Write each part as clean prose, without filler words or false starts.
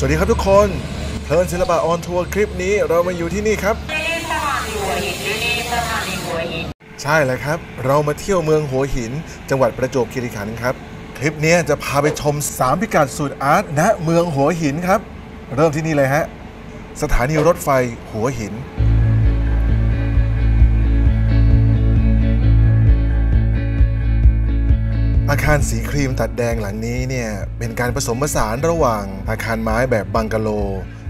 สวัสดีครับทุกคนเพลินศิลปะออนทัวร์คลิปนี้เรามาอยู่ที่นี่ครับใช่เลยครับเรามาเที่ยวเมืองหัวหินจังหวัดประจวบคีรีขันธ์ครับคลิปนี้จะพาไปชม3พิกัดสุดอาร์ตณเมืองหัวหินครับเริ่มที่นี่เลยฮะสถานีรถไฟหัวหินอาคารสีครีมตัดแดงหลังนี้เนี่ยเป็นการผสมผสานระหว่างอาคารไม้แบบบังกะโล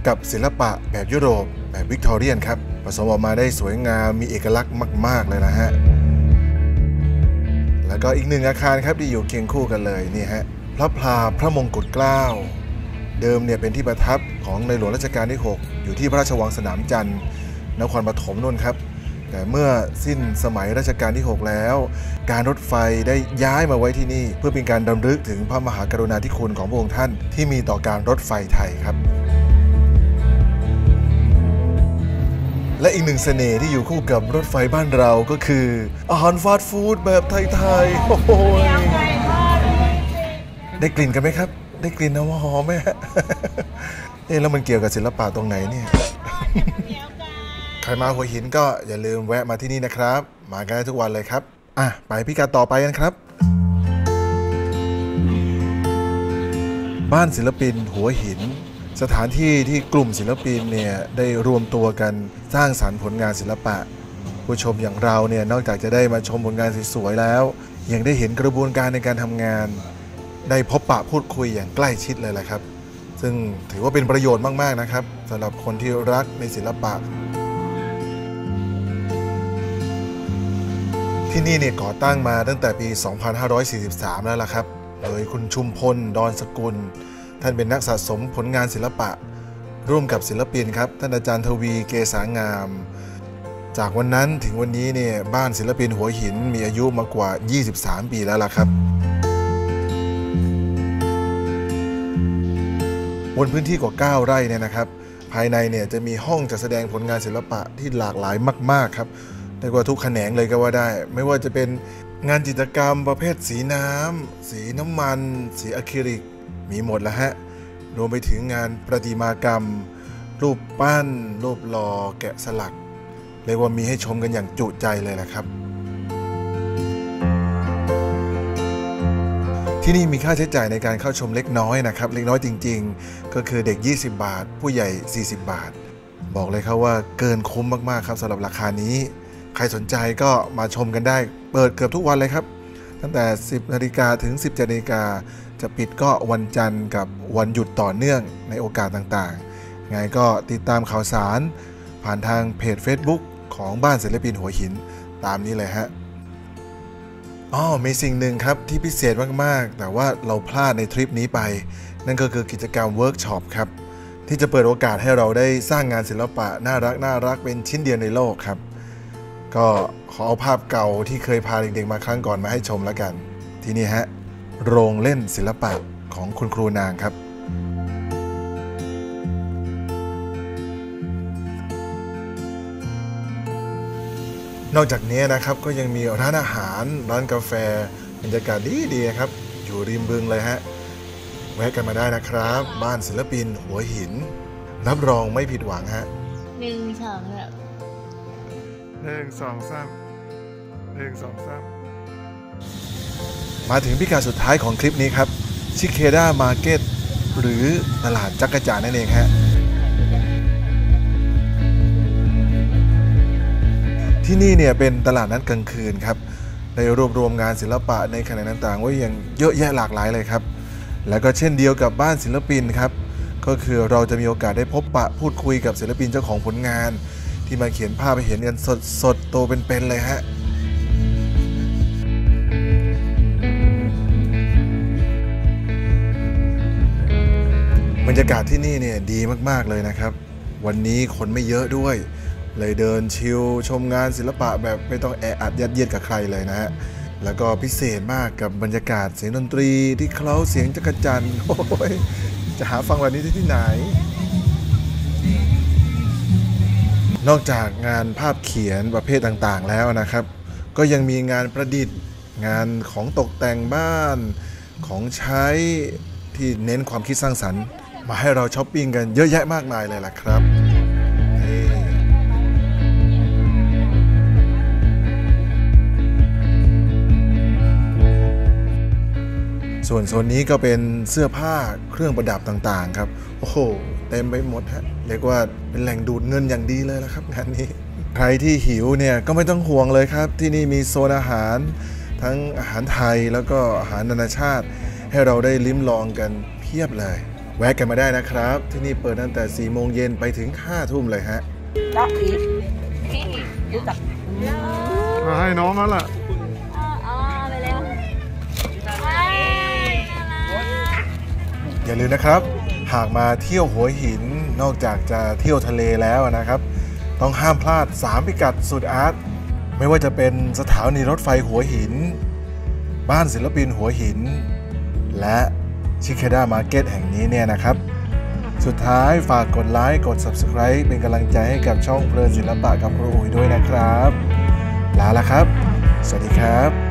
กับศิลปะแบบยุโรปแบบวิกตอเรียนครับผสมออกมาได้สวยงามมีเอกลักษณ์มากๆเลยนะฮะแล้วก็อีกหนึ่งอาคารครับที่อยู่เคียงคู่กันเลยนี่ฮะพระพลาพระมงกุฎเกล้าเดิมเนี่ยเป็นที่ประทับของในหลวงรัชกาลที่6อยู่ที่พระราชวังสนามจันทร์นครปฐมนู่นครับแต่เมื่อสิ้นสมัยรัชกาลที่6แล้วการรถไฟได้ย้ายมาไว้ที่นี่เพื่อเป็นการรำลึกถึงพระมหากรุณาธิคุณของพระองค์ท่านที่มีต่อการรถไฟไทยครับและอีกหนึ่งเสน่ห์ที่อยู่คู่กับรถไฟบ้านเราก็คืออาหารฟาสต์ฟู้ดแบบไทยๆโอ้โหได้กลิ่นกันไหมครับได้กลิ่นน้ำหอมไหมฮะแล้วมันเกี่ยวกับศิลปะตรงไหนเนี่ยใครมาหัวหินก็อย่าลืมแวะมาที่นี่นะครับมากันได้ทุกวันเลยครับไปพิกัดต่อไปกันครับบ้านศิลปินหัวหินสถานที่ที่กลุ่มศิลปินเนี่ยได้รวมตัวกันสร้างสรรค์ผลงานศิลปะผู้ชมอย่างเราเนี่ยนอกจากจะได้มาชมผลงานสวยๆแล้วยังได้เห็นกระบวนการในการทำงานได้พบปะพูดคุยอย่างใกล้ชิดเลยแหละครับซึ่งถือว่าเป็นประโยชน์มากๆนะครับสำหรับคนที่รักในศิลปะที่นี่เนี่ยก่อตั้งมาตั้งแต่ปี 2543 แล้วล่ะครับโดยคุณชุมพลดอนสกุลท่านเป็นนักสะสมผลงานศิลปะร่วมกับศิลปินครับท่านอาจารย์ทวีเกษางามจากวันนั้นถึงวันนี้เนี่ยบ้านศิลปินหัวหินมีอายุมากว่า 23 ปีแล้วล่ะครับบนพื้นที่กว่า 9 ไร่เนี่ยนะครับภายในเนี่ยจะมีห้องจัดแสดงผลงานศิลปะที่หลากหลายมากๆครับเรียกว่าทุกแขนงเลยก็ว่าได้ไม่ว่าจะเป็นงานจิตรกรรมประเภทสีน้ำสีน้ำมันสีอะคริลิกมีหมดแล้วฮะรวมไปถึงงานประติมากรรมรูปปั้นรูปหล่อแกะสลักเรียกว่ามีให้ชมกันอย่างจุใจเลยแหละครับที่นี่มีค่าใช้จ่ายในการเข้าชมเล็กน้อยนะครับเล็กน้อยจริงๆก็คือเด็ก20 บาทผู้ใหญ่40 บาทบอกเลยครับว่าเกินคุ้มมากๆครับสำหรับราคานี้ใครสนใจก็มาชมกันได้เปิดเกือบทุกวันเลยครับตั้งแต่ 10 นาฬิกาถึง 17 นาฬิกาจะปิดก็วันจันทร์กับวันหยุดต่อเนื่องในโอกาสต่างๆไงก็ติดตามข่าวสารผ่านทางเพจ Facebook ของบ้านศิลปินหัวหินตามนี้เลยฮะมีสิ่งหนึ่งครับที่พิเศษมากๆแต่ว่าเราพลาดในทริปนี้ไปนั่นก็คือกิจกรรมเวิร์กช็อปครับที่จะเปิดโอกาสให้เราได้สร้างงานศิลปะน่ารักเป็นชิ้นเดียวในโลกครับก็ขอเอาภาพเก่าที่เคยพาเด็กๆมาครั้งก่อนมาให้ชมแล้วกันที่นี่ฮะโรงเล่นศิลปะของคุณครูนางครับนอกจากนี้นะครับก็ยังมีร้านอาหารร้านกาแฟบรรยากาศดีๆครับอยู่ริมบึงเลยฮะแวะกันมาได้นะครับบ้านศิลปินหัวหินรับรองไม่ผิดหวังฮะ1 2 แบบ1 2 3 1 2 3มาถึงพิกัดสุดท้ายของคลิปนี้ครับชิเคด้ามาร์เก็ตหรือตลาดจักรจั่นนั่นเองฮะที่นี่เนี่ยเป็นตลาดนัดกลางคืนครับได้รวบรวมงานศิลปะในแขนงต่างๆไว้อย่างเยอะแยะหลากหลายเลยครับแล้วก็เช่นเดียวกับบ้านศิลปินครับก็คือเราจะมีโอกาสได้พบปะพูดคุยกับศิลปินเจ้าของผลงานที่มาเขียนภาพให้เห็นกันสดๆโตเป็นๆเลยฮะบรรยากาศที่นี่เนี่ยดีมากๆเลยนะครับวันนี้คนไม่เยอะด้วยเลยเดินชิลชมงานศิลปะแบบไม่ต้องแออัดยัดเยียดกับใครเลยนะฮะแล้วก็พิเศษมากกับบรรยากาศเสียงดนตรีที่เคล้าเสียงจักรจั่นโอ้ยจะหาฟังแบบนี้ที่ไหนนอกจากงานภาพเขียนประเภทต่างๆแล้วนะครับก็ยังมีงานประดิษฐ์งานของตกแต่งบ้านของใช้ที่เน้นความคิดสร้างสรรค์ มาให้เราช้อปปิ้งกันเยอะแยะมากมายเลยล่ะครับส่วนโซนนี้ก็เป็นเสื้อผ้าเครื่องประดับต่างๆครับโอ้โหเต็มไปหมดฮะเรียกว่าเป็นแหล่งดูดเงินอย่างดีเลยละครับงานนี้ใครที่หิวเนี่ยก็ไม่ต้องห่วงเลยครับที่นี่มีโซนอาหารทั้งอาหารไทยแล้วก็อาหารนานาชาติให้เราได้ลิ้มลองกันเพียบเลยแวะกันมาได้นะครับที่นี่เปิดตั้งแต่4 โมงเย็นไปถึง5 ทุ่มเลยฮะก็อีกรู้จักให้น้องแล้วล่ะไปแล้วอย่าลืมนะครับหากมาเที่ยวหัวหินนอกจากจะเที่ยวทะเลแล้วนะครับต้องห้ามพลาด3 พิกัดสุดอาร์ตไม่ว่าจะเป็นสถานีรถไฟหัวหินบ้านศิลปินหัวหินและชิเคด้ามาร์เก็ตแห่งนี้เนี่ยนะครับสุดท้ายฝากกดไลค์กด Subscribe เป็นกำลังใจให้กับช่องเพลินศิลปะกับครูอุ๋ยด้วยนะครับลาละครับสวัสดีครับ